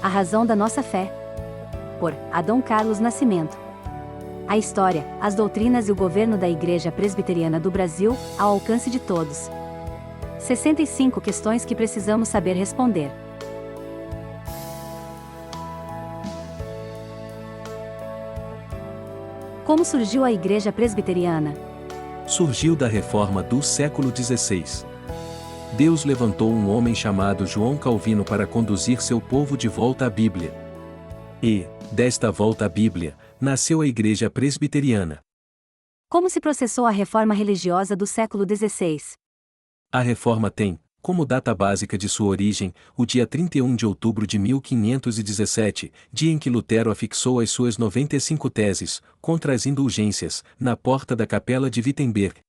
A razão da nossa fé. Por Adão Carlos Nascimento. A história, as doutrinas e o governo da Igreja Presbiteriana do Brasil, ao alcance de todos. 65 questões que precisamos saber responder. Como surgiu a Igreja Presbiteriana? Surgiu da reforma do século XVI. Deus levantou um homem chamado João Calvino para conduzir seu povo de volta à Bíblia. E, desta volta à Bíblia, nasceu a Igreja Presbiteriana. Como se processou a reforma religiosa do século XVI? A reforma tem, como data básica de sua origem, o dia 31 de outubro de 1517, dia em que Lutero afixou as suas 95 teses, contra as indulgências, na porta da capela de Wittenberg.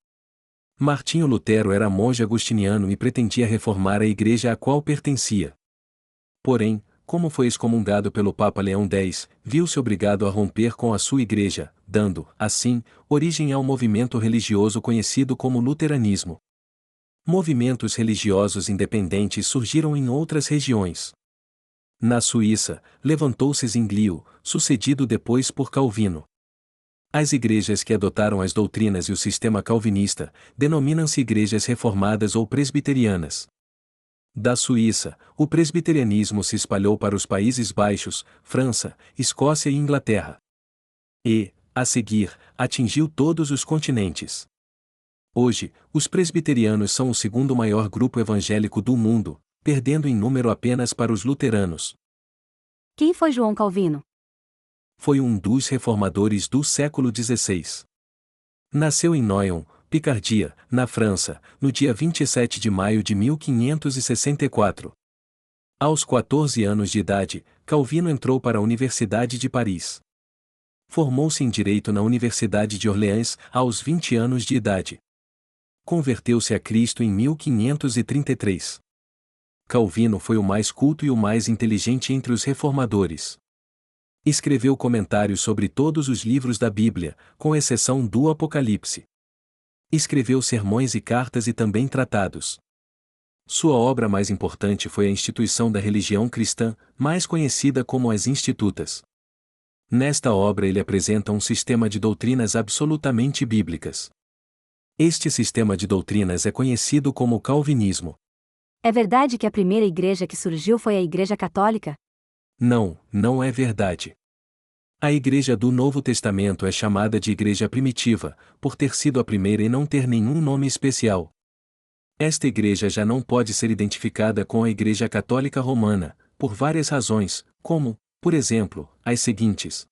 Martinho Lutero era monge agostiniano e pretendia reformar a igreja a qual pertencia. Porém, como foi excomungado pelo Papa Leão X, viu-se obrigado a romper com a sua igreja, dando, assim, origem ao movimento religioso conhecido como luteranismo. Movimentos religiosos independentes surgiram em outras regiões. Na Suíça, levantou-se Zwinglio, sucedido depois por Calvino. As igrejas que adotaram as doutrinas e o sistema calvinista denominam-se igrejas reformadas ou presbiterianas. Da Suíça, o presbiterianismo se espalhou para os Países Baixos, França, Escócia e Inglaterra. E, a seguir, atingiu todos os continentes. Hoje, os presbiterianos são o segundo maior grupo evangélico do mundo, perdendo em número apenas para os luteranos. Quem foi João Calvino? Foi um dos reformadores do século XVI. Nasceu em Noyon, Picardia, na França, no dia 27 de maio de 1564. Aos 14 anos de idade, Calvino entrou para a Universidade de Paris. Formou-se em Direito na Universidade de Orleans aos 20 anos de idade. Converteu-se a Cristo em 1533. Calvino foi o mais culto e o mais inteligente entre os reformadores. Escreveu comentários sobre todos os livros da Bíblia, com exceção do Apocalipse. Escreveu sermões e cartas e também tratados. Sua obra mais importante foi a instituição da religião cristã, mais conhecida como as Institutas. Nesta obra ele apresenta um sistema de doutrinas absolutamente bíblicas. Este sistema de doutrinas é conhecido como Calvinismo. É verdade que a primeira igreja que surgiu foi a Igreja Católica? Não, não é verdade. A Igreja do Novo Testamento é chamada de Igreja Primitiva, por ter sido a primeira e não ter nenhum nome especial. Esta igreja já não pode ser identificada com a Igreja Católica Romana, por várias razões, como, por exemplo, as seguintes.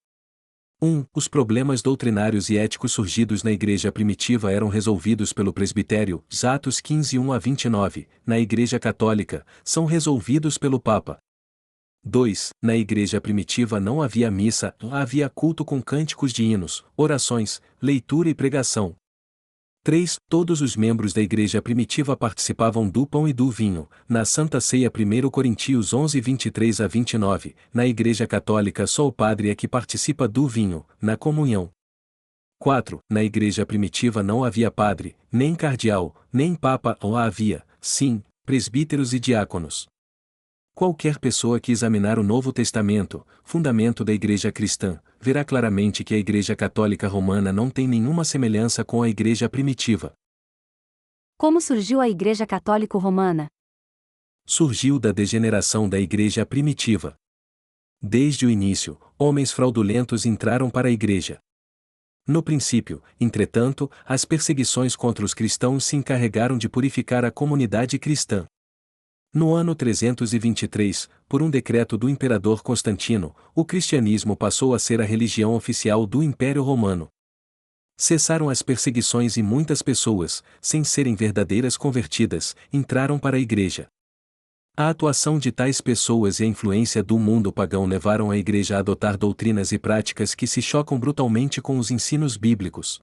1. Os problemas doutrinários e éticos surgidos na Igreja Primitiva eram resolvidos pelo presbitério, Atos 15, 1-29, na Igreja Católica, são resolvidos pelo Papa. 2. Na Igreja Primitiva não havia missa, havia culto com cânticos de hinos, orações, leitura e pregação. 3. Todos os membros da Igreja Primitiva participavam do pão e do vinho, na Santa Ceia 1 Coríntios 11, 23-29, na Igreja Católica só o padre é que participa do vinho, na comunhão. 4. Na Igreja Primitiva não havia padre, nem cardeal, nem papa ou havia, sim, presbíteros e diáconos. Qualquer pessoa que examinar o Novo Testamento, fundamento da Igreja cristã, verá claramente que a Igreja Católica Romana não tem nenhuma semelhança com a Igreja Primitiva. Como surgiu a Igreja Católica Romana? Surgiu da degeneração da Igreja Primitiva. Desde o início, homens fraudulentos entraram para a Igreja. No princípio, entretanto, as perseguições contra os cristãos se encarregaram de purificar a comunidade cristã. No ano 323, por um decreto do imperador Constantino, o cristianismo passou a ser a religião oficial do Império Romano. Cessaram as perseguições e muitas pessoas, sem serem verdadeiras convertidas, entraram para a Igreja. A atuação de tais pessoas e a influência do mundo pagão levaram a Igreja a adotar doutrinas e práticas que se chocam brutalmente com os ensinos bíblicos.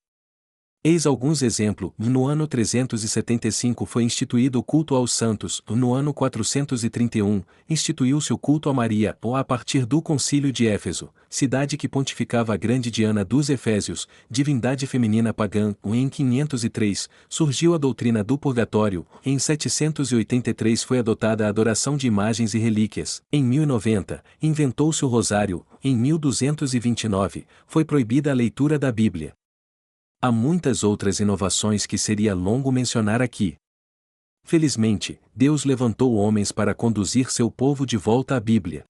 Eis alguns exemplos. No ano 375 foi instituído o culto aos santos. No ano 431, instituiu-se o culto a Maria, ou a partir do concílio de Éfeso, cidade que pontificava a grande Diana dos Efésios, divindade feminina pagã. Em 503, surgiu a doutrina do purgatório. Em 783 foi adotada a adoração de imagens e relíquias. Em 1090, inventou-se o rosário. Em 1229, foi proibida a leitura da Bíblia. Há muitas outras inovações que seria longo mencionar aqui. Felizmente, Deus levantou homens para conduzir seu povo de volta à Bíblia.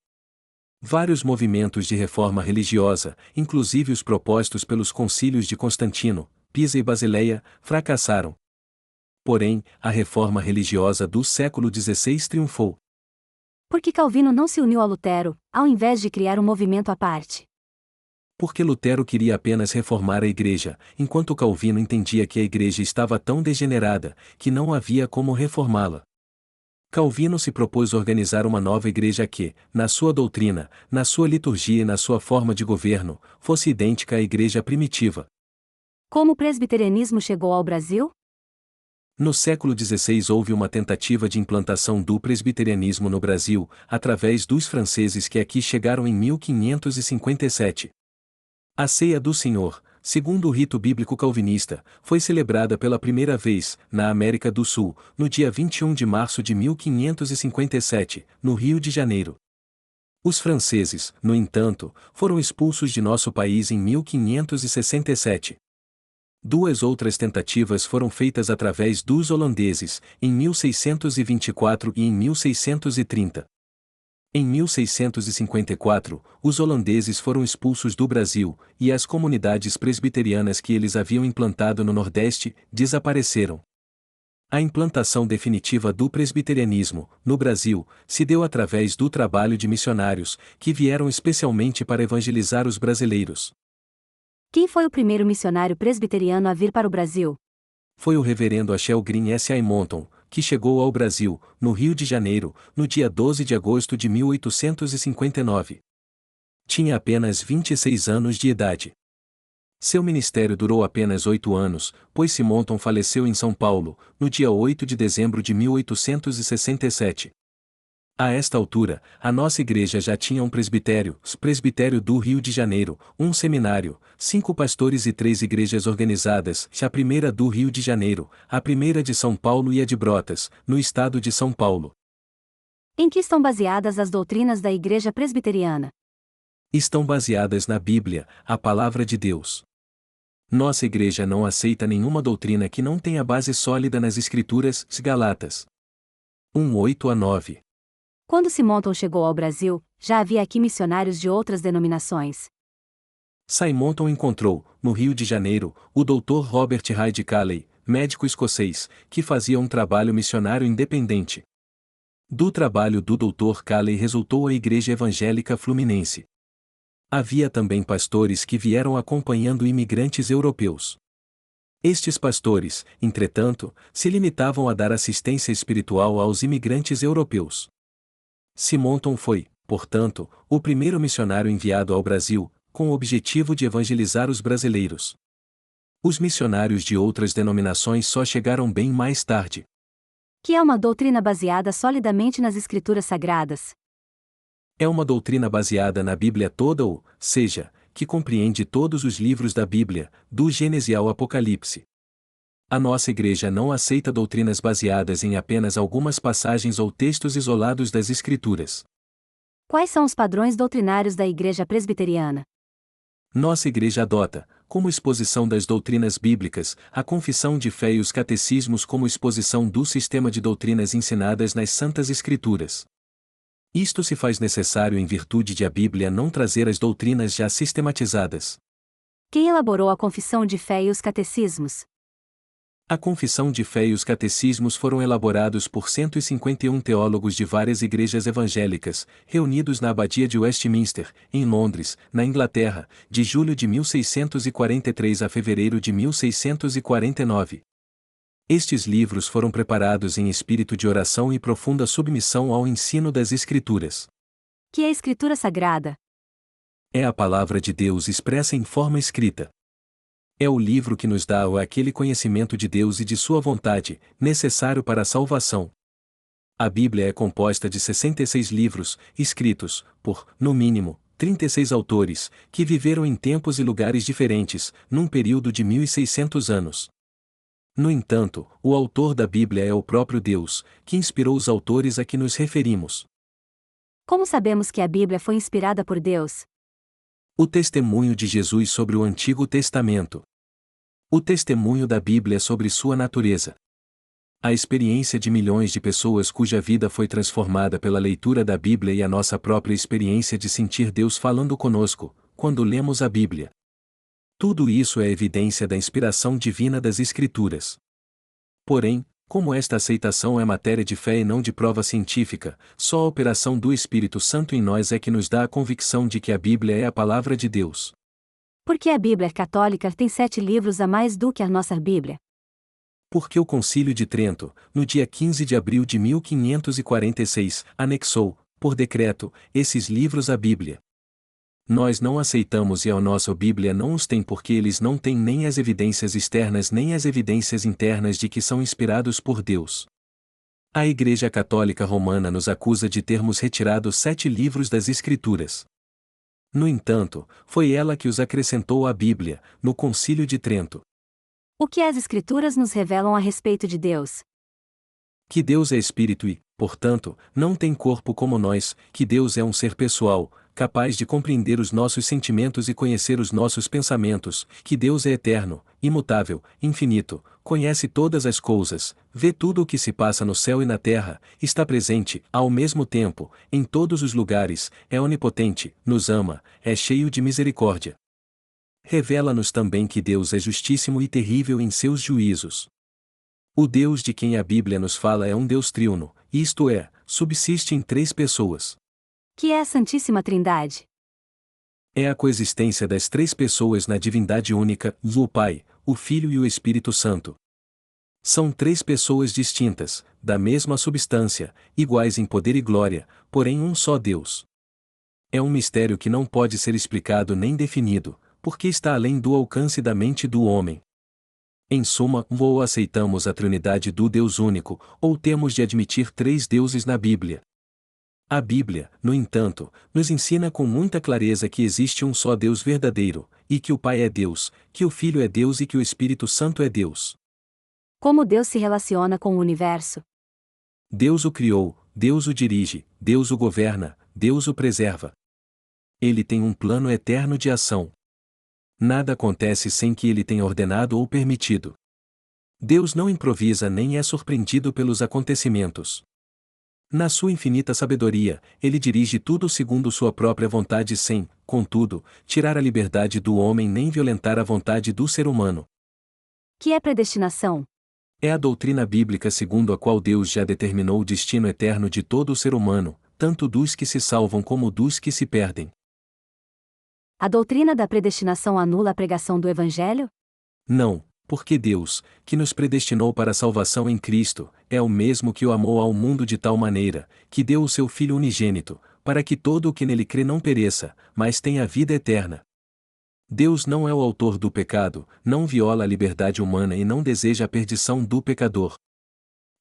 Vários movimentos de reforma religiosa, inclusive os propostos pelos concílios de Constantino, Pisa e Basileia, fracassaram. Porém, a reforma religiosa do século XVI triunfou. Por que Calvino não se uniu a Lutero, ao invés de criar um movimento à parte? Porque Lutero queria apenas reformar a Igreja, enquanto Calvino entendia que a Igreja estava tão degenerada, que não havia como reformá-la. Calvino se propôs organizar uma nova Igreja que, na sua doutrina, na sua liturgia e na sua forma de governo, fosse idêntica à Igreja primitiva. Como o presbiterianismo chegou ao Brasil? No século XVI houve uma tentativa de implantação do presbiterianismo no Brasil, através dos franceses que aqui chegaram em 1557. A Ceia do Senhor, segundo o rito bíblico calvinista, foi celebrada pela primeira vez, na América do Sul, no dia 21 de março de 1557, no Rio de Janeiro. Os franceses, no entanto, foram expulsos de nosso país em 1567. Duas outras tentativas foram feitas através dos holandeses, em 1624 e em 1630. Em 1654, os holandeses foram expulsos do Brasil, e as comunidades presbiterianas que eles haviam implantado no Nordeste, desapareceram. A implantação definitiva do presbiterianismo, no Brasil, se deu através do trabalho de missionários, que vieram especialmente para evangelizar os brasileiros. Quem foi o primeiro missionário presbiteriano a vir para o Brasil? Foi o reverendo Achel Green S. Monton, que chegou ao Brasil, no Rio de Janeiro, no dia 12 de agosto de 1859. Tinha apenas 26 anos de idade. Seu ministério durou apenas 8 anos, pois Monton faleceu em São Paulo, no dia 8 de dezembro de 1867. A esta altura, a nossa igreja já tinha um presbitério, o Presbitério do Rio de Janeiro, um seminário, 5 pastores e 3 igrejas organizadas, a primeira do Rio de Janeiro, a primeira de São Paulo e a de Brotas, no estado de São Paulo. Em que estão baseadas as doutrinas da Igreja Presbiteriana? Estão baseadas na Bíblia, a Palavra de Deus. Nossa igreja não aceita nenhuma doutrina que não tenha base sólida nas Escrituras, Galatas 1:8-9. Quando Monton chegou ao Brasil, já havia aqui missionários de outras denominações. Monton encontrou, no Rio de Janeiro, o Dr. Robert Hyde Calley, médico escocês, que fazia um trabalho missionário independente. Do trabalho do Dr. Calley resultou a Igreja Evangélica Fluminense. Havia também pastores que vieram acompanhando imigrantes europeus. Estes pastores, entretanto, se limitavam a dar assistência espiritual aos imigrantes europeus. Monton foi, portanto, o primeiro missionário enviado ao Brasil, com o objetivo de evangelizar os brasileiros. Os missionários de outras denominações só chegaram bem mais tarde. Que é uma doutrina baseada solidamente nas Escrituras Sagradas. É uma doutrina baseada na Bíblia toda ou seja, que compreende todos os livros da Bíblia, do Gênesis ao Apocalipse. A nossa igreja não aceita doutrinas baseadas em apenas algumas passagens ou textos isolados das Escrituras. Quais são os padrões doutrinários da Igreja Presbiteriana? Nossa igreja adota, como exposição das doutrinas bíblicas, a confissão de fé e os catecismos como exposição do sistema de doutrinas ensinadas nas Santas Escrituras. Isto se faz necessário em virtude de a Bíblia não trazer as doutrinas já sistematizadas. Quem elaborou a confissão de fé e os catecismos? A confissão de fé e os catecismos foram elaborados por 151 teólogos de várias igrejas evangélicas, reunidos na Abadia de Westminster, em Londres, na Inglaterra, de julho de 1643 a fevereiro de 1649. Estes livros foram preparados em espírito de oração e profunda submissão ao ensino das Escrituras. Que é a Escritura Sagrada? É a palavra de Deus expressa em forma escrita. É o livro que nos dá aquele conhecimento de Deus e de sua vontade, necessário para a salvação. A Bíblia é composta de 66 livros, escritos por, no mínimo, 36 autores, que viveram em tempos e lugares diferentes, num período de 1600 anos. No entanto, o autor da Bíblia é o próprio Deus, que inspirou os autores a que nos referimos. Como sabemos que a Bíblia foi inspirada por Deus? O testemunho de Jesus sobre o Antigo Testamento. O testemunho da Bíblia sobre sua natureza. A experiência de milhões de pessoas cuja vida foi transformada pela leitura da Bíblia e a nossa própria experiência de sentir Deus falando conosco, quando lemos a Bíblia. Tudo isso é evidência da inspiração divina das Escrituras. Porém, como esta aceitação é matéria de fé e não de prova científica, só a operação do Espírito Santo em nós é que nos dá a convicção de que a Bíblia é a palavra de Deus. Por que a Bíblia católica tem 7 livros a mais do que a nossa Bíblia? Porque o Concílio de Trento, no dia 15 de abril de 1546, anexou, por decreto, esses livros à Bíblia. Nós não aceitamos e a nossa Bíblia não os tem porque eles não têm nem as evidências externas nem as evidências internas de que são inspirados por Deus. A Igreja Católica Romana nos acusa de termos retirado 7 livros das Escrituras. No entanto, foi ela que os acrescentou à Bíblia, no Concílio de Trento. O que as Escrituras nos revelam a respeito de Deus? Que Deus é espírito e, portanto, não tem corpo como nós, que Deus é um ser pessoal, capaz de compreender os nossos sentimentos e conhecer os nossos pensamentos, que Deus é eterno, imutável, infinito, conhece todas as coisas, vê tudo o que se passa no céu e na terra, está presente, ao mesmo tempo, em todos os lugares, é onipotente, nos ama, é cheio de misericórdia. Revela-nos também que Deus é justíssimo e terrível em seus juízos. O Deus de quem a Bíblia nos fala é um Deus triuno, isto é, subsiste em 3 pessoas. Que é a Santíssima Trindade? É a coexistência das 3 pessoas na divindade única, o Pai, o Filho e o Espírito Santo. São 3 pessoas distintas, da mesma substância, iguais em poder e glória, porém um só Deus. É um mistério que não pode ser explicado nem definido, porque está além do alcance da mente do homem. Em suma, ou aceitamos a Trindade do Deus único, ou temos de admitir 3 deuses na Bíblia. A Bíblia, no entanto, nos ensina com muita clareza que existe um só Deus verdadeiro, e que o Pai é Deus, que o Filho é Deus e que o Espírito Santo é Deus. Como Deus se relaciona com o universo? Deus o criou, Deus o dirige, Deus o governa, Deus o preserva. Ele tem um plano eterno de ação. Nada acontece sem que ele tenha ordenado ou permitido. Deus não improvisa nem é surpreendido pelos acontecimentos. Na sua infinita sabedoria, ele dirige tudo segundo sua própria vontade sem, contudo, tirar a liberdade do homem nem violentar a vontade do ser humano. Que é predestinação? É a doutrina bíblica segundo a qual Deus já determinou o destino eterno de todo o ser humano, tanto dos que se salvam como dos que se perdem. A doutrina da predestinação anula a pregação do Evangelho? Não, porque Deus, que nos predestinou para a salvação em Cristo, é o mesmo que o amou ao mundo de tal maneira, que deu o seu Filho unigênito, para que todo o que nele crê não pereça, mas tenha vida eterna. Deus não é o autor do pecado, não viola a liberdade humana e não deseja a perdição do pecador.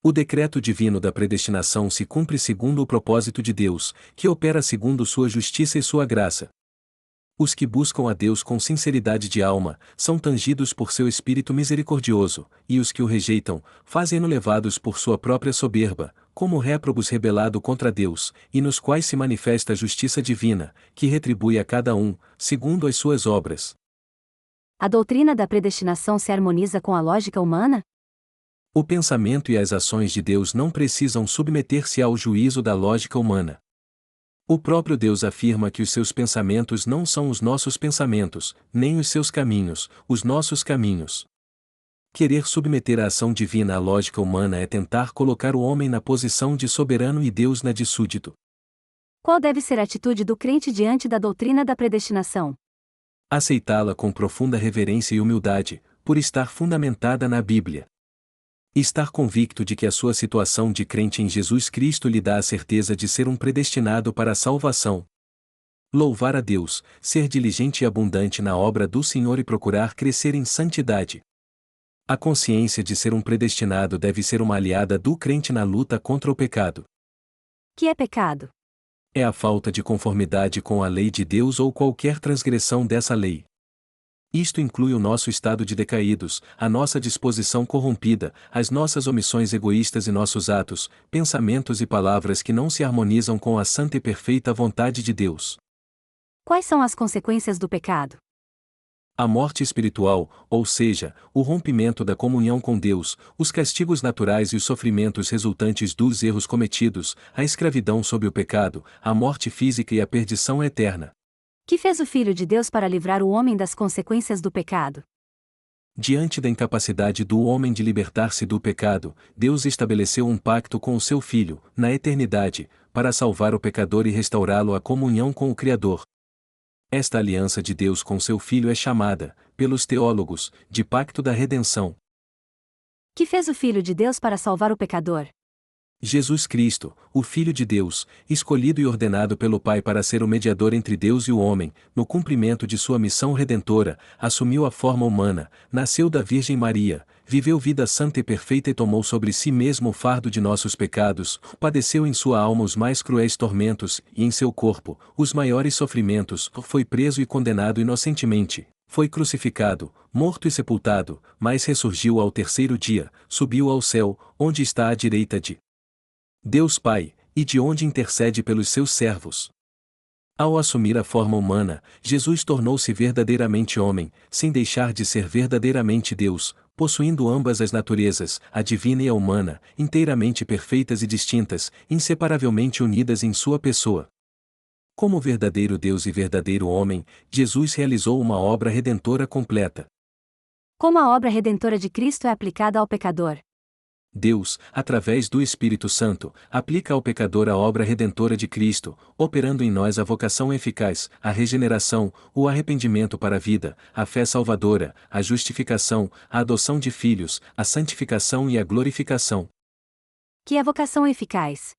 O decreto divino da predestinação se cumpre segundo o propósito de Deus, que opera segundo sua justiça e sua graça. Os que buscam a Deus com sinceridade de alma, são tangidos por seu Espírito misericordioso, e os que o rejeitam, fazem-no levados por sua própria soberba, como réprobos rebelado contra Deus, e nos quais se manifesta a justiça divina, que retribui a cada um, segundo as suas obras. A doutrina da predestinação se harmoniza com a lógica humana? O pensamento e as ações de Deus não precisam submeter-se ao juízo da lógica humana. O próprio Deus afirma que os seus pensamentos não são os nossos pensamentos, nem os seus caminhos, os nossos caminhos. Querer submeter a ação divina à lógica humana é tentar colocar o homem na posição de soberano e Deus na de súdito. Qual deve ser a atitude do crente diante da doutrina da predestinação? Aceitá-la com profunda reverência e humildade, por estar fundamentada na Bíblia. Estar convicto de que a sua situação de crente em Jesus Cristo lhe dá a certeza de ser um predestinado para a salvação. Louvar a Deus, ser diligente e abundante na obra do Senhor e procurar crescer em santidade. A consciência de ser um predestinado deve ser uma aliada do crente na luta contra o pecado. Que é pecado? É a falta de conformidade com a lei de Deus ou qualquer transgressão dessa lei. Isto inclui o nosso estado de decaídos, a nossa disposição corrompida, as nossas omissões egoístas e nossos atos, pensamentos e palavras que não se harmonizam com a santa e perfeita vontade de Deus. Quais são as consequências do pecado? A morte espiritual, ou seja, o rompimento da comunhão com Deus, os castigos naturais e os sofrimentos resultantes dos erros cometidos, a escravidão sob o pecado, a morte física e a perdição eterna. Que fez o Filho de Deus para livrar o homem das consequências do pecado? Diante da incapacidade do homem de libertar-se do pecado, Deus estabeleceu um pacto com o seu Filho, na eternidade, para salvar o pecador e restaurá-lo à comunhão com o Criador. Esta aliança de Deus com seu Filho é chamada, pelos teólogos, de Pacto da Redenção. Que fez o Filho de Deus para salvar o pecador? Jesus Cristo, o Filho de Deus, escolhido e ordenado pelo Pai para ser o mediador entre Deus e o homem, no cumprimento de sua missão redentora, assumiu a forma humana, nasceu da Virgem Maria, viveu vida santa e perfeita e tomou sobre si mesmo o fardo de nossos pecados, padeceu em sua alma os mais cruéis tormentos, e em seu corpo, os maiores sofrimentos, foi preso e condenado inocentemente. Foi crucificado, morto e sepultado, mas ressurgiu ao terceiro dia, subiu ao céu, onde está à direita de Deus Pai, e de onde intercede pelos seus servos. Ao assumir a forma humana, Jesus tornou-se verdadeiramente homem, sem deixar de ser verdadeiramente Deus, possuindo ambas as naturezas, a divina e a humana, inteiramente perfeitas e distintas, inseparavelmente unidas em sua pessoa. Como verdadeiro Deus e verdadeiro homem, Jesus realizou uma obra redentora completa. Como a obra redentora de Cristo é aplicada ao pecador? Deus, através do Espírito Santo, aplica ao pecador a obra redentora de Cristo, operando em nós a vocação eficaz, a regeneração, o arrependimento para a vida, a fé salvadora, a justificação, a adoção de filhos, a santificação e a glorificação. Que é vocação eficaz?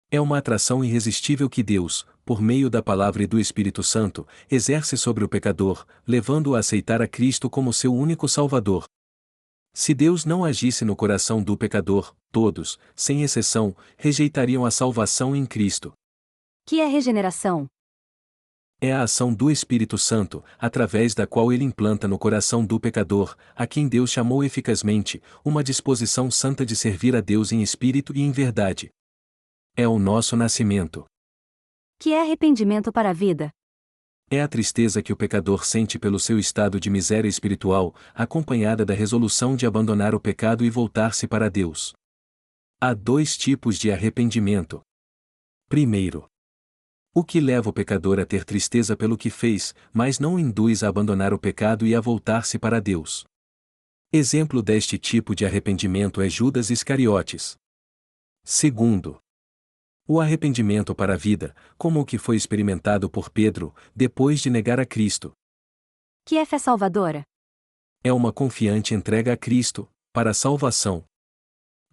É uma atração irresistível que Deus, por meio da palavra e do Espírito Santo, exerce sobre o pecador, levando-o a aceitar a Cristo como seu único Salvador. Se Deus não agisse no coração do pecador, todos, sem exceção, rejeitariam a salvação em Cristo. Que é regeneração? É a ação do Espírito Santo, através da qual ele implanta no coração do pecador, a quem Deus chamou eficazmente, uma disposição santa de servir a Deus em espírito e em verdade. É o nosso nascimento. Que é arrependimento para a vida? É a tristeza que o pecador sente pelo seu estado de miséria espiritual, acompanhada da resolução de abandonar o pecado e voltar-se para Deus. Há dois tipos de arrependimento. Primeiro, o que leva o pecador a ter tristeza pelo que fez, mas não o induz a abandonar o pecado e a voltar-se para Deus. Exemplo deste tipo de arrependimento é Judas Iscariotes. Segundo, o arrependimento para a vida, como o que foi experimentado por Pedro, depois de negar a Cristo. Que é fé salvadora? É uma confiante entrega a Cristo, para a salvação.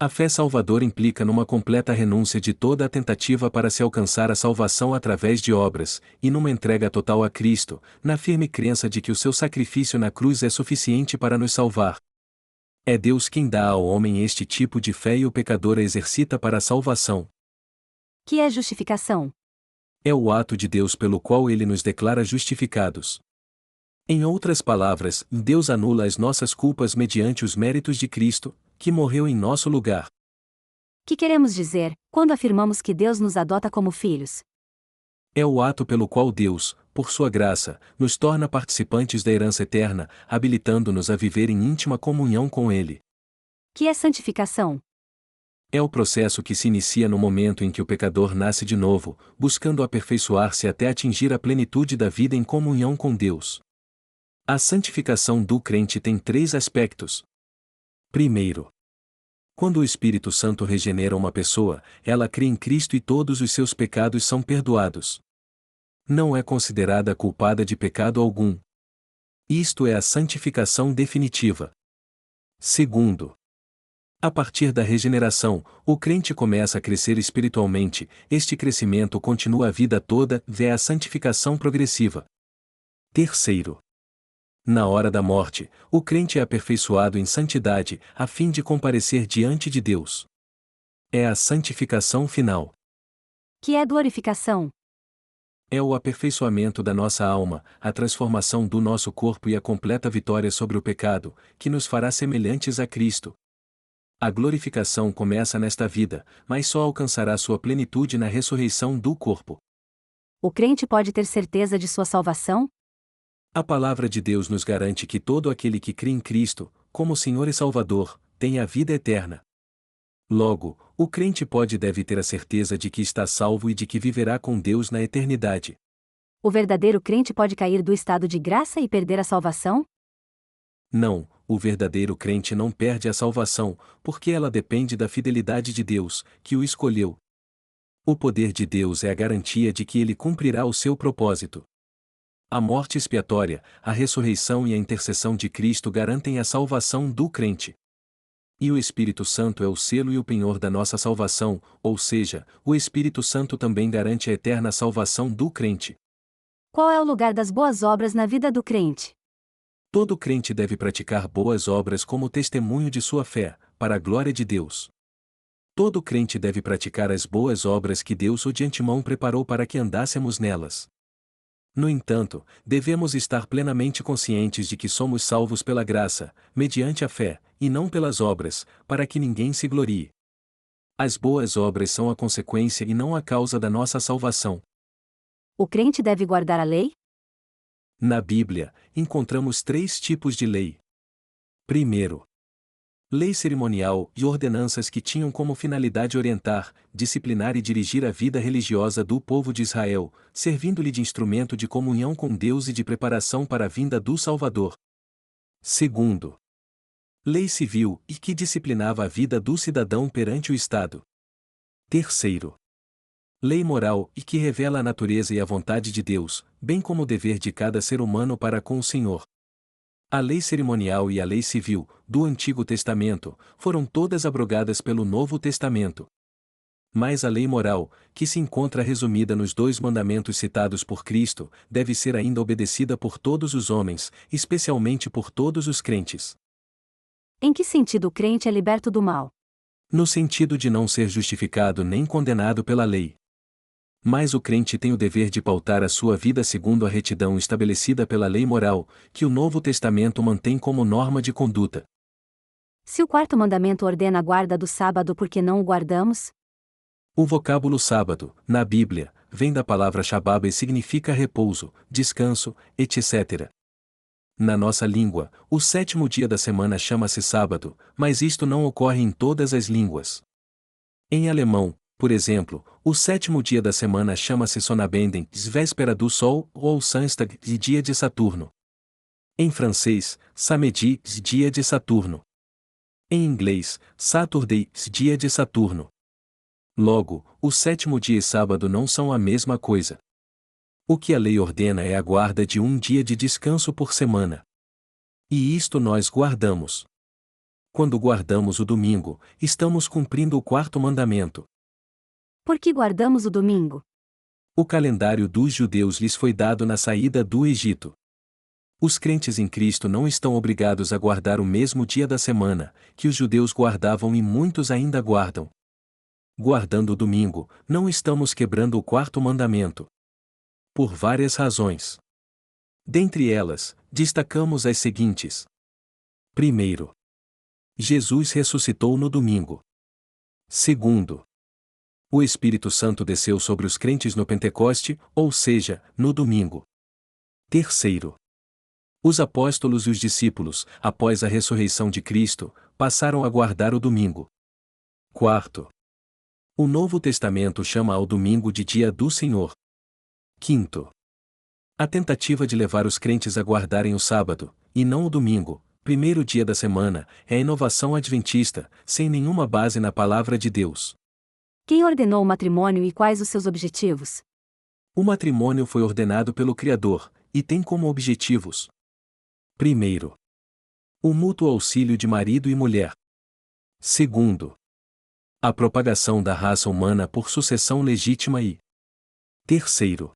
A fé salvadora implica numa completa renúncia de toda a tentativa para se alcançar a salvação através de obras, e numa entrega total a Cristo, na firme crença de que o seu sacrifício na cruz é suficiente para nos salvar. É Deus quem dá ao homem este tipo de fé e o pecador a exercita para a salvação. Que é justificação? É o ato de Deus pelo qual ele nos declara justificados. Em outras palavras, Deus anula as nossas culpas mediante os méritos de Cristo, que morreu em nosso lugar. Que queremos dizer, quando afirmamos que Deus nos adota como filhos? É o ato pelo qual Deus, por sua graça, nos torna participantes da herança eterna, habilitando-nos a viver em íntima comunhão com Ele. Que é santificação? É o processo que se inicia no momento em que o pecador nasce de novo, buscando aperfeiçoar-se até atingir a plenitude da vida em comunhão com Deus. A santificação do crente tem três aspectos. Primeiro, quando o Espírito Santo regenera uma pessoa, ela crê em Cristo e todos os seus pecados são perdoados. Não é considerada culpada de pecado algum. Isto é a santificação definitiva. Segundo, A partir da regeneração, o crente começa a crescer espiritualmente, este crescimento continua a vida toda, é a santificação progressiva. Terceiro. Na hora da morte, o crente é aperfeiçoado em santidade, a fim de comparecer diante de Deus. É a santificação final. Que é glorificação? É o aperfeiçoamento da nossa alma, a transformação do nosso corpo e a completa vitória sobre o pecado, que nos fará semelhantes a Cristo. A glorificação começa nesta vida, mas só alcançará sua plenitude na ressurreição do corpo. O crente pode ter certeza de sua salvação? A palavra de Deus nos garante que todo aquele que crê em Cristo, como Senhor e Salvador, tem a vida eterna. Logo, o crente pode e deve ter a certeza de que está salvo e de que viverá com Deus na eternidade. O verdadeiro crente pode cair do estado de graça e perder a salvação? Não, o verdadeiro crente não perde a salvação, porque ela depende da fidelidade de Deus, que o escolheu. O poder de Deus é a garantia de que ele cumprirá o seu propósito. A morte expiatória, a ressurreição e a intercessão de Cristo garantem a salvação do crente. E o Espírito Santo é o selo e o penhor da nossa salvação, ou seja, o Espírito Santo também garante a eterna salvação do crente. Qual é o lugar das boas obras na vida do crente? Todo crente deve praticar boas obras como testemunho de sua fé, para a glória de Deus. Todo crente deve praticar as boas obras que Deus de antemão preparou para que andássemos nelas. No entanto, devemos estar plenamente conscientes de que somos salvos pela graça, mediante a fé, e não pelas obras, para que ninguém se glorie. As boas obras são a consequência e não a causa da nossa salvação. O crente deve guardar a lei? Na Bíblia, encontramos 3 tipos de lei. Primeiro, lei cerimonial e ordenanças que tinham como finalidade orientar, disciplinar e dirigir a vida religiosa do povo de Israel, servindo-lhe de instrumento de comunhão com Deus e de preparação para a vinda do Salvador. Segundo, lei civil e que disciplinava a vida do cidadão perante o Estado. Terceiro, lei moral e que revela a natureza e a vontade de Deus, bem como o dever de cada ser humano para com o Senhor. A lei cerimonial e a lei civil, do Antigo Testamento, foram todas abrogadas pelo Novo Testamento. Mas a lei moral, que se encontra resumida nos 2 mandamentos citados por Cristo, deve ser ainda obedecida por todos os homens, especialmente por todos os crentes. Em que sentido o crente é liberto do mal? No sentido de não ser justificado nem condenado pela lei. Mas o crente tem o dever de pautar a sua vida segundo a retidão estabelecida pela lei moral, que o Novo Testamento mantém como norma de conduta. Se o 4º mandamento ordena a guarda do sábado, por que não o guardamos? O vocábulo sábado, na Bíblia, vem da palavra Shabbat e significa repouso, descanso, etc. Na nossa língua, o 7º dia da semana chama-se sábado, mas isto não ocorre em todas as línguas. Em alemão, por exemplo, o 7º dia da semana chama-se Sonnabenden, véspera do sol, ou Samstag, dia de Saturno. Em francês, Samedi, dia de Saturno. Em inglês, Saturday, dia de Saturno. Logo, o 7º dia e sábado não são a mesma coisa. O que a lei ordena é a guarda de um dia de descanso por semana. E isto nós guardamos. Quando guardamos o domingo, estamos cumprindo o 4º mandamento. Por que guardamos o domingo? O calendário dos judeus lhes foi dado na saída do Egito. Os crentes em Cristo não estão obrigados a guardar o mesmo dia da semana, que os judeus guardavam e muitos ainda guardam. Guardando o domingo, não estamos quebrando o 4º mandamento. Por várias razões. Dentre elas, destacamos as seguintes. Primeiro, Jesus ressuscitou no domingo. Segundo, o Espírito Santo desceu sobre os crentes no Pentecoste, ou seja, no domingo. Terceiro, os apóstolos e os discípulos, após a ressurreição de Cristo, passaram a guardar o domingo. Quarto, o Novo Testamento chama ao domingo de dia do Senhor. Quinto, a tentativa de levar os crentes a guardarem o sábado, e não o domingo, primeiro dia da semana, é a inovação adventista, sem nenhuma base na palavra de Deus. Quem ordenou o matrimônio e quais os seus objetivos? O matrimônio foi ordenado pelo Criador, e tem como objetivos: primeiro, o mútuo auxílio de marido e mulher. Segundo, a propagação da raça humana por sucessão legítima e terceiro,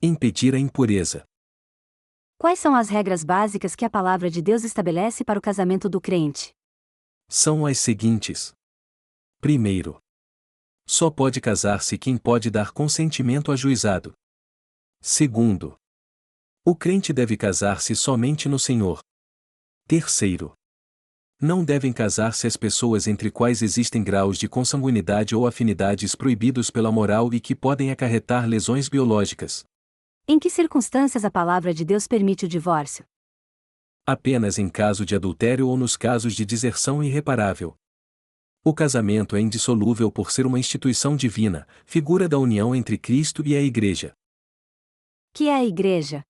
impedir a impureza. Quais são as regras básicas que a palavra de Deus estabelece para o casamento do crente? São as seguintes. Primeiro, só pode casar-se quem pode dar consentimento ajuizado. Segundo, o crente deve casar-se somente no Senhor. Terceiro, não devem casar-se as pessoas entre quais existem graus de consanguinidade ou afinidades proibidos pela moral e que podem acarretar lesões biológicas. Em que circunstâncias a palavra de Deus permite o divórcio? Apenas em caso de adultério ou nos casos de deserção irreparável. O casamento é indissolúvel por ser uma instituição divina, figura da união entre Cristo e a Igreja. Que é a Igreja?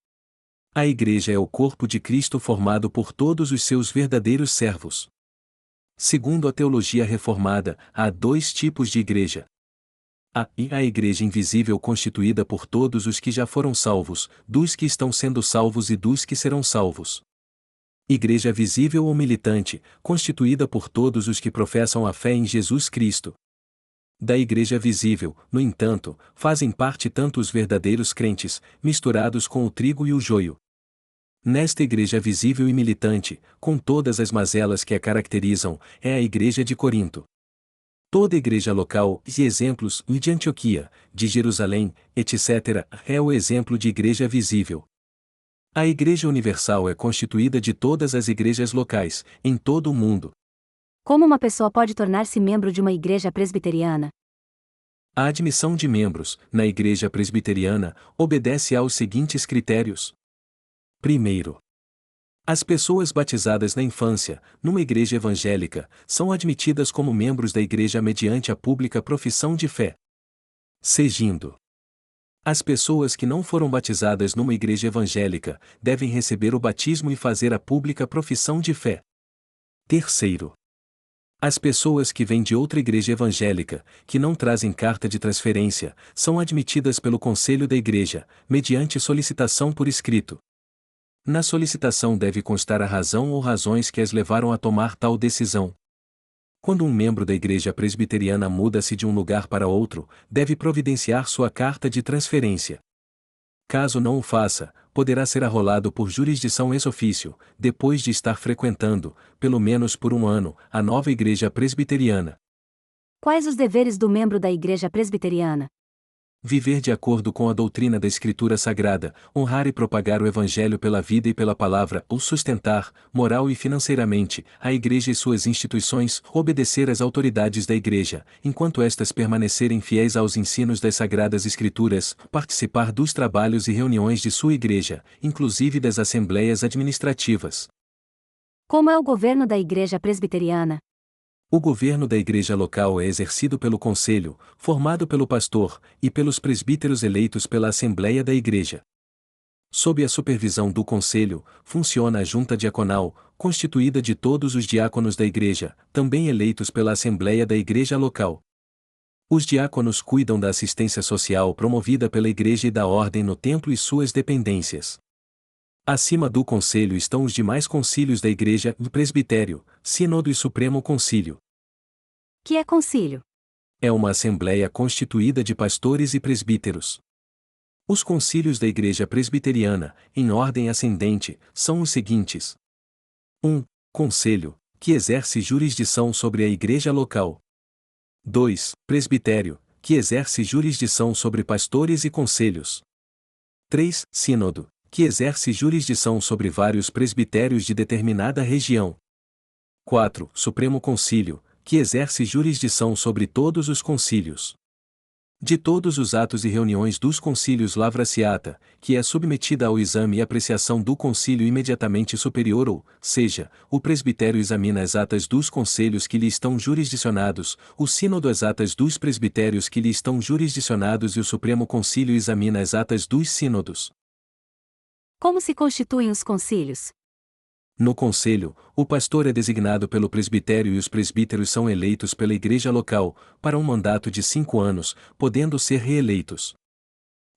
A Igreja é o corpo de Cristo formado por todos os seus verdadeiros servos. Segundo a teologia reformada, há dois tipos de igreja. A igreja invisível constituída por todos os que já foram salvos, dos que estão sendo salvos e dos que serão salvos. Igreja visível ou militante, constituída por todos os que professam a fé em Jesus Cristo. Da igreja visível, no entanto, fazem parte tanto os verdadeiros crentes, misturados com o trigo e o joio. Nesta igreja visível e militante, com todas as mazelas que a caracterizam, é a igreja de Corinto. Toda igreja local, e exemplos, de Antioquia, de Jerusalém, etc., é o exemplo de igreja visível. A Igreja Universal é constituída de todas as igrejas locais, em todo o mundo. Como uma pessoa pode tornar-se membro de uma igreja presbiteriana? A admissão de membros, na igreja presbiteriana, obedece aos seguintes critérios. Primeiro, as pessoas batizadas na infância, numa igreja evangélica, são admitidas como membros da igreja mediante a pública profissão de fé. Segundo, as pessoas que não foram batizadas numa igreja evangélica, devem receber o batismo e fazer a pública profissão de fé. Terceiro, as pessoas que vêm de outra igreja evangélica, que não trazem carta de transferência, são admitidas pelo conselho da igreja, mediante solicitação por escrito. Na solicitação deve constar a razão ou razões que as levaram a tomar tal decisão. Quando um membro da igreja presbiteriana muda-se de um lugar para outro, deve providenciar sua carta de transferência. Caso não o faça, poderá ser arrolado por jurisdição ex officio, depois de estar frequentando, pelo menos por um ano, a nova igreja presbiteriana. Quais os deveres do membro da igreja presbiteriana? Viver de acordo com a doutrina da Escritura Sagrada, honrar e propagar o Evangelho pela vida e pela palavra, ou sustentar, moral e financeiramente, a Igreja e suas instituições, obedecer às autoridades da Igreja, enquanto estas permanecerem fiéis aos ensinos das Sagradas Escrituras, participar dos trabalhos e reuniões de sua Igreja, inclusive das assembleias administrativas. Como é o governo da igreja presbiteriana? O governo da igreja local é exercido pelo conselho, formado pelo pastor, e pelos presbíteros eleitos pela Assembleia da Igreja. Sob a supervisão do conselho, funciona a junta diaconal, constituída de todos os diáconos da igreja, também eleitos pela Assembleia da Igreja local. Os diáconos cuidam da assistência social promovida pela igreja e da ordem no templo e suas dependências. Acima do conselho estão os demais concílios da igreja, o presbitério, sínodo e supremo concílio. Que é concílio? É uma assembleia constituída de pastores e presbíteros. Os concílios da igreja presbiteriana, em ordem ascendente, são os seguintes. 1. Conselho, que exerce jurisdição sobre a igreja local. 2. Presbitério, que exerce jurisdição sobre pastores e conselhos. 3. Sínodo, que exerce jurisdição sobre vários presbitérios de determinada região. 4. Supremo Concílio, que exerce jurisdição sobre todos os concílios. De todos os atos e reuniões dos concílios lavra-se ata, que é submetida ao exame e apreciação do concílio imediatamente superior ou, seja, o presbitério examina as atas dos conselhos que lhe estão jurisdicionados, o sínodo as atas dos presbitérios que lhe estão jurisdicionados e o Supremo Concílio examina as atas dos sínodos. Como se constituem os concílios? No conselho, o pastor é designado pelo presbitério e os presbíteros são eleitos pela igreja local, para um mandato de 5 anos, podendo ser reeleitos.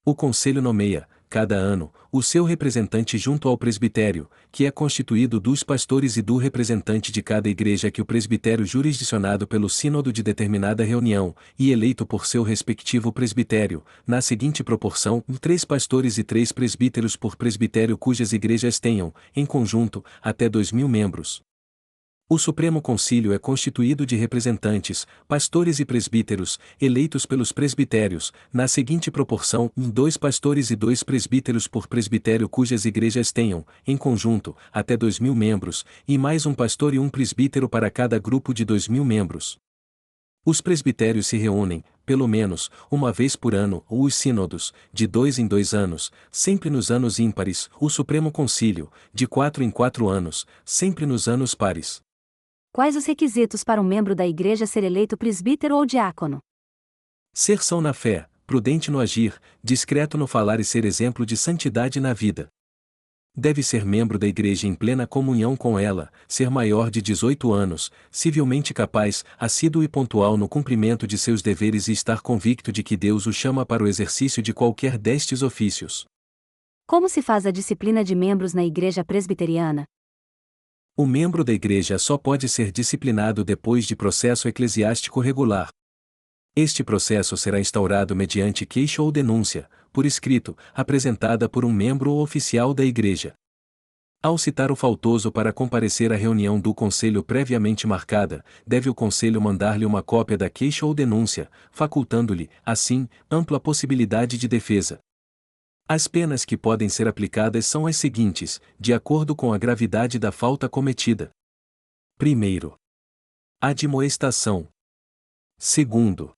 O conselho nomeia, cada ano, o seu representante junto ao presbitério, que é constituído dos pastores e do representante de cada igreja que o presbitério jurisdicionado pelo sínodo de determinada reunião, e eleito por seu respectivo presbitério, na seguinte proporção: 3 pastores e 3 presbíteros por presbitério cujas igrejas tenham, em conjunto, até 2.000 membros. O Supremo Concílio é constituído de representantes, pastores e presbíteros, eleitos pelos presbitérios, na seguinte proporção: 2 pastores e 2 presbíteros por presbitério cujas igrejas tenham, em conjunto, até 2.000 membros, e mais um pastor e um presbítero para cada grupo de 2.000 membros. Os presbitérios se reúnem, pelo menos, uma vez por ano, ou os sínodos, de 2 em 2 anos, sempre nos anos ímpares, o Supremo Concílio, de 4 em 4 anos, sempre nos anos pares. Quais os requisitos para um membro da igreja ser eleito presbítero ou diácono? Ser são na fé, prudente no agir, discreto no falar e ser exemplo de santidade na vida. Deve ser membro da igreja em plena comunhão com ela, ser maior de 18 anos, civilmente capaz, assíduo e pontual no cumprimento de seus deveres e estar convicto de que Deus o chama para o exercício de qualquer destes ofícios. Como se faz a disciplina de membros na igreja presbiteriana? O membro da igreja só pode ser disciplinado depois de processo eclesiástico regular. Este processo será instaurado mediante queixa ou denúncia, por escrito, apresentada por um membro ou oficial da igreja. Ao citar o faltoso para comparecer à reunião do conselho previamente marcada, deve o conselho mandar-lhe uma cópia da queixa ou denúncia, facultando-lhe, assim, ampla possibilidade de defesa. As penas que podem ser aplicadas são as seguintes, de acordo com a gravidade da falta cometida. Primeiro, admoestação. Segundo,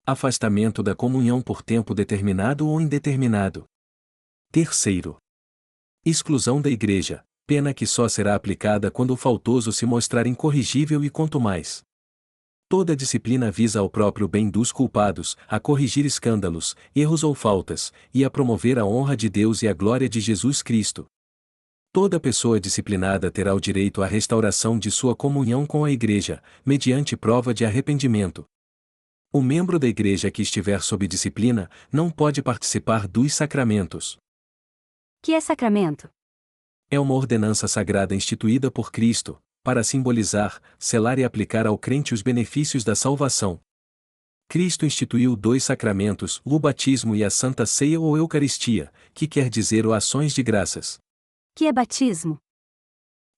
afastamento da comunhão por tempo determinado ou indeterminado. Terceiro, exclusão da igreja, pena que só será aplicada quando o faltoso se mostrar incorrigível e quanto mais. Toda disciplina visa ao próprio bem dos culpados, a corrigir escândalos, erros ou faltas, e a promover a honra de Deus e a glória de Jesus Cristo. Toda pessoa disciplinada terá o direito à restauração de sua comunhão com a igreja, mediante prova de arrependimento. O membro da igreja que estiver sob disciplina não pode participar dos sacramentos. Que é sacramento? É uma ordenança sagrada instituída por Cristo, para simbolizar, selar e aplicar ao crente os benefícios da salvação. Cristo instituiu 2 sacramentos, o batismo e a Santa Ceia ou Eucaristia, que quer dizer o ações de graças. Que é batismo?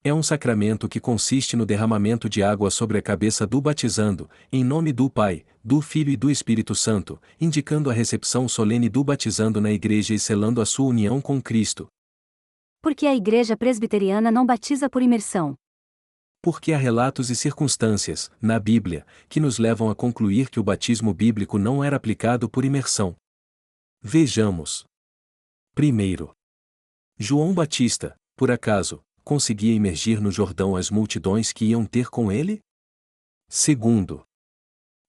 É um sacramento que consiste no derramamento de água sobre a cabeça do batizando, em nome do Pai, do Filho e do Espírito Santo, indicando a recepção solene do batizando na igreja e selando a sua união com Cristo. Por que a igreja presbiteriana não batiza por imersão? Porque há relatos e circunstâncias, na Bíblia, que nos levam a concluir que o batismo bíblico não era aplicado por imersão. Vejamos. Primeiro, João Batista, por acaso, conseguia imergir no Jordão as multidões que iam ter com ele? Segundo,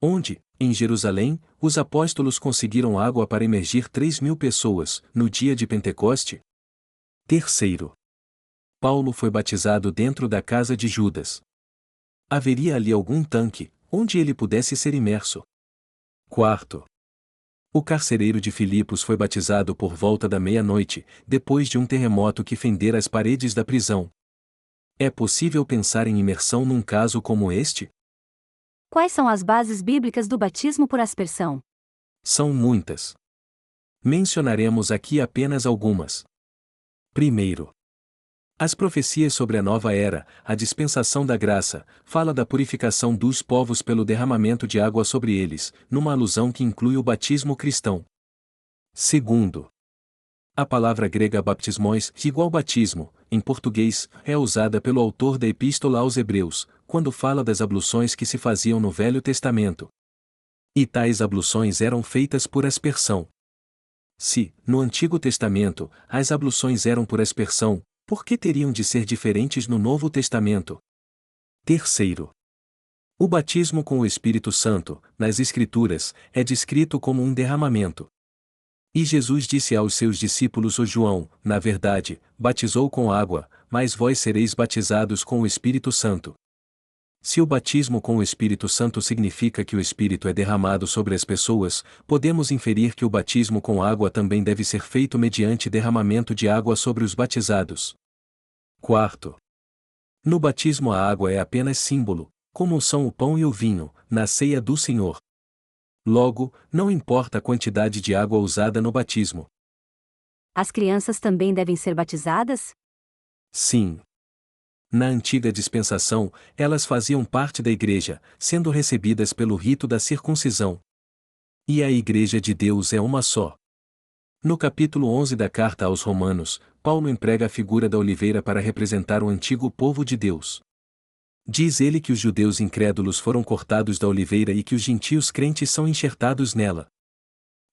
onde, em Jerusalém, os apóstolos conseguiram água para imergir 3.000 pessoas, no dia de Pentecoste? Terceiro, Paulo foi batizado dentro da casa de Judas. Haveria ali algum tanque, onde ele pudesse ser imerso? Quarto, o carcereiro de Filipos foi batizado por volta da meia-noite, depois de um terremoto que fendera as paredes da prisão. É possível pensar em imersão num caso como este? Quais são as bases bíblicas do batismo por aspersão? São muitas. Mencionaremos aqui apenas algumas. Primeiro, as profecias sobre a nova era, a dispensação da graça, fala da purificação dos povos pelo derramamento de água sobre eles, numa alusão que inclui o batismo cristão. Segundo, a palavra grega baptismos, igual batismo, em português, é usada pelo autor da Epístola aos Hebreus, quando fala das abluções que se faziam no Velho Testamento. E tais abluções eram feitas por aspersão. Se, no Antigo Testamento, as abluções eram por aspersão, por que teriam de ser diferentes no Novo Testamento? Terceiro, o batismo com o Espírito Santo, nas Escrituras, é descrito como um derramamento. E Jesus disse aos seus discípulos: o João, na verdade, batizou com água, mas vós sereis batizados com o Espírito Santo. Se o batismo com o Espírito Santo significa que o Espírito é derramado sobre as pessoas, podemos inferir que o batismo com água também deve ser feito mediante derramamento de água sobre os batizados. Quarto. No batismo a água é apenas símbolo, como são o pão e o vinho, na ceia do Senhor. Logo, não importa a quantidade de água usada no batismo. As crianças também devem ser batizadas? Sim. Na antiga dispensação, elas faziam parte da igreja, sendo recebidas pelo rito da circuncisão. E a igreja de Deus é uma só. No capítulo 11 da carta aos Romanos, Paulo emprega a figura da oliveira para representar o antigo povo de Deus. Diz ele que os judeus incrédulos foram cortados da oliveira e que os gentios crentes são enxertados nela.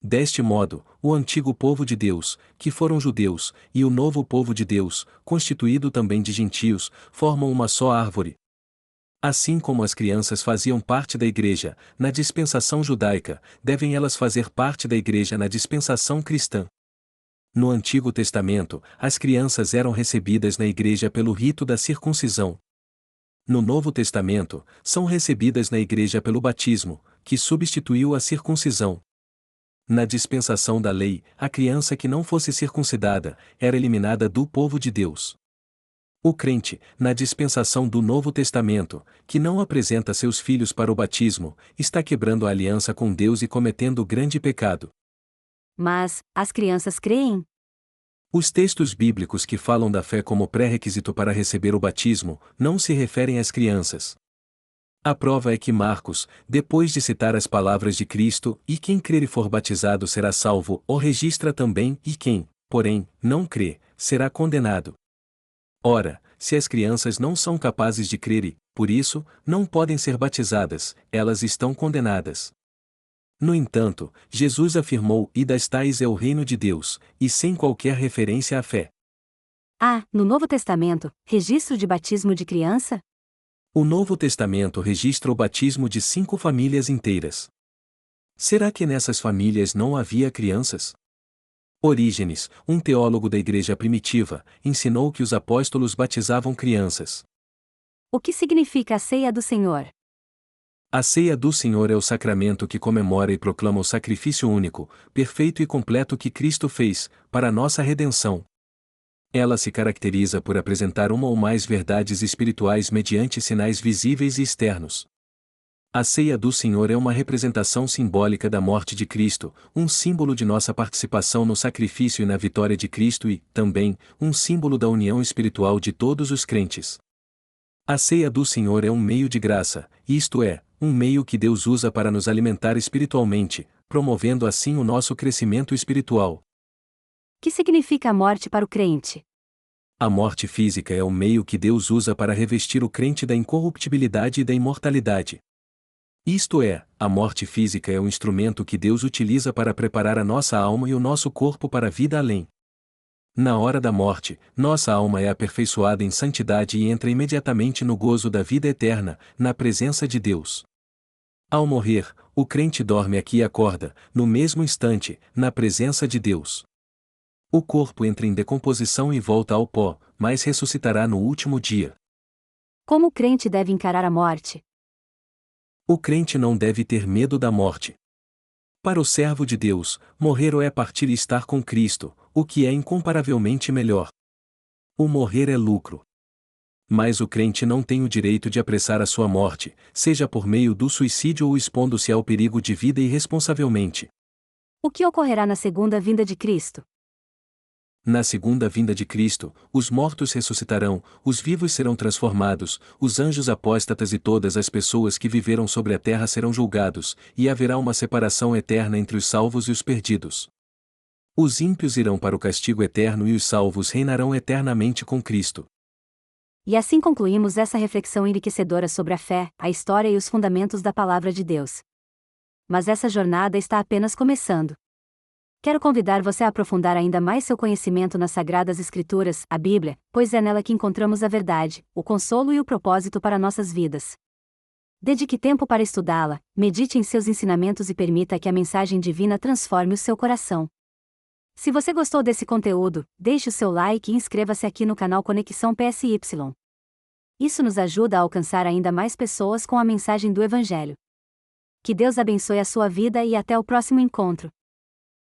Deste modo, o antigo povo de Deus, que foram judeus, e o novo povo de Deus, constituído também de gentios, formam uma só árvore. Assim como as crianças faziam parte da igreja, na dispensação judaica, devem elas fazer parte da igreja na dispensação cristã. No Antigo Testamento, as crianças eram recebidas na igreja pelo rito da circuncisão. No Novo Testamento, são recebidas na igreja pelo batismo, que substituiu a circuncisão. Na dispensação da lei, a criança que não fosse circuncidada era eliminada do povo de Deus. O crente, na dispensação do Novo Testamento, que não apresenta seus filhos para o batismo, está quebrando a aliança com Deus e cometendo grande pecado. Mas, as crianças creem? Os textos bíblicos que falam da fé como pré-requisito para receber o batismo, não se referem às crianças. A prova é que Marcos, depois de citar as palavras de Cristo, e quem crer e for batizado será salvo, o registra também, e quem, porém, não crê, será condenado. Ora, se as crianças não são capazes de crer e, por isso, não podem ser batizadas, elas estão condenadas. No entanto, Jesus afirmou: "E das tais é o reino de Deus", e sem qualquer referência à fé. No Novo Testamento, registro de batismo de criança? O Novo Testamento registra o batismo de 5 famílias inteiras. Será que nessas famílias não havia crianças? Orígenes, um teólogo da igreja primitiva, ensinou que os apóstolos batizavam crianças. O que significa a ceia do Senhor? A ceia do Senhor é o sacramento que comemora e proclama o sacrifício único, perfeito e completo que Cristo fez, para a nossa redenção. Ela se caracteriza por apresentar uma ou mais verdades espirituais mediante sinais visíveis e externos. A ceia do Senhor é uma representação simbólica da morte de Cristo, um símbolo de nossa participação no sacrifício e na vitória de Cristo e, também, um símbolo da união espiritual de todos os crentes. A ceia do Senhor é um meio de graça, isto é, um meio que Deus usa para nos alimentar espiritualmente, promovendo assim o nosso crescimento espiritual. Que significa a morte para o crente? A morte física é o meio que Deus usa para revestir o crente da incorruptibilidade e da imortalidade. Isto é, a morte física é o instrumento que Deus utiliza para preparar a nossa alma e o nosso corpo para a vida além. Na hora da morte, nossa alma é aperfeiçoada em santidade e entra imediatamente no gozo da vida eterna, na presença de Deus. Ao morrer, o crente dorme aqui e acorda, no mesmo instante, na presença de Deus. O corpo entra em decomposição e volta ao pó, mas ressuscitará no último dia. Como o crente deve encarar a morte? O crente não deve ter medo da morte. Para o servo de Deus, morrer ou é partir e estar com Cristo, o que é incomparavelmente melhor. O morrer é lucro. Mas o crente não tem o direito de apressar a sua morte, seja por meio do suicídio ou expondo-se ao perigo de vida irresponsavelmente. O que ocorrerá na segunda vinda de Cristo? Na segunda vinda de Cristo, os mortos ressuscitarão, os vivos serão transformados, os anjos apóstatas e todas as pessoas que viveram sobre a terra serão julgados, e haverá uma separação eterna entre os salvos e os perdidos. Os ímpios irão para o castigo eterno e os salvos reinarão eternamente com Cristo. E assim concluímos essa reflexão enriquecedora sobre a fé, a história e os fundamentos da Palavra de Deus. Mas essa jornada está apenas começando. Quero convidar você a aprofundar ainda mais seu conhecimento nas Sagradas Escrituras, a Bíblia, pois é nela que encontramos a verdade, o consolo e o propósito para nossas vidas. Dedique tempo para estudá-la, medite em seus ensinamentos e permita que a mensagem divina transforme o seu coração. Se você gostou desse conteúdo, deixe o seu like e inscreva-se aqui no canal Conexão PSY. Isso nos ajuda a alcançar ainda mais pessoas com a mensagem do Evangelho. Que Deus abençoe a sua vida e até o próximo encontro.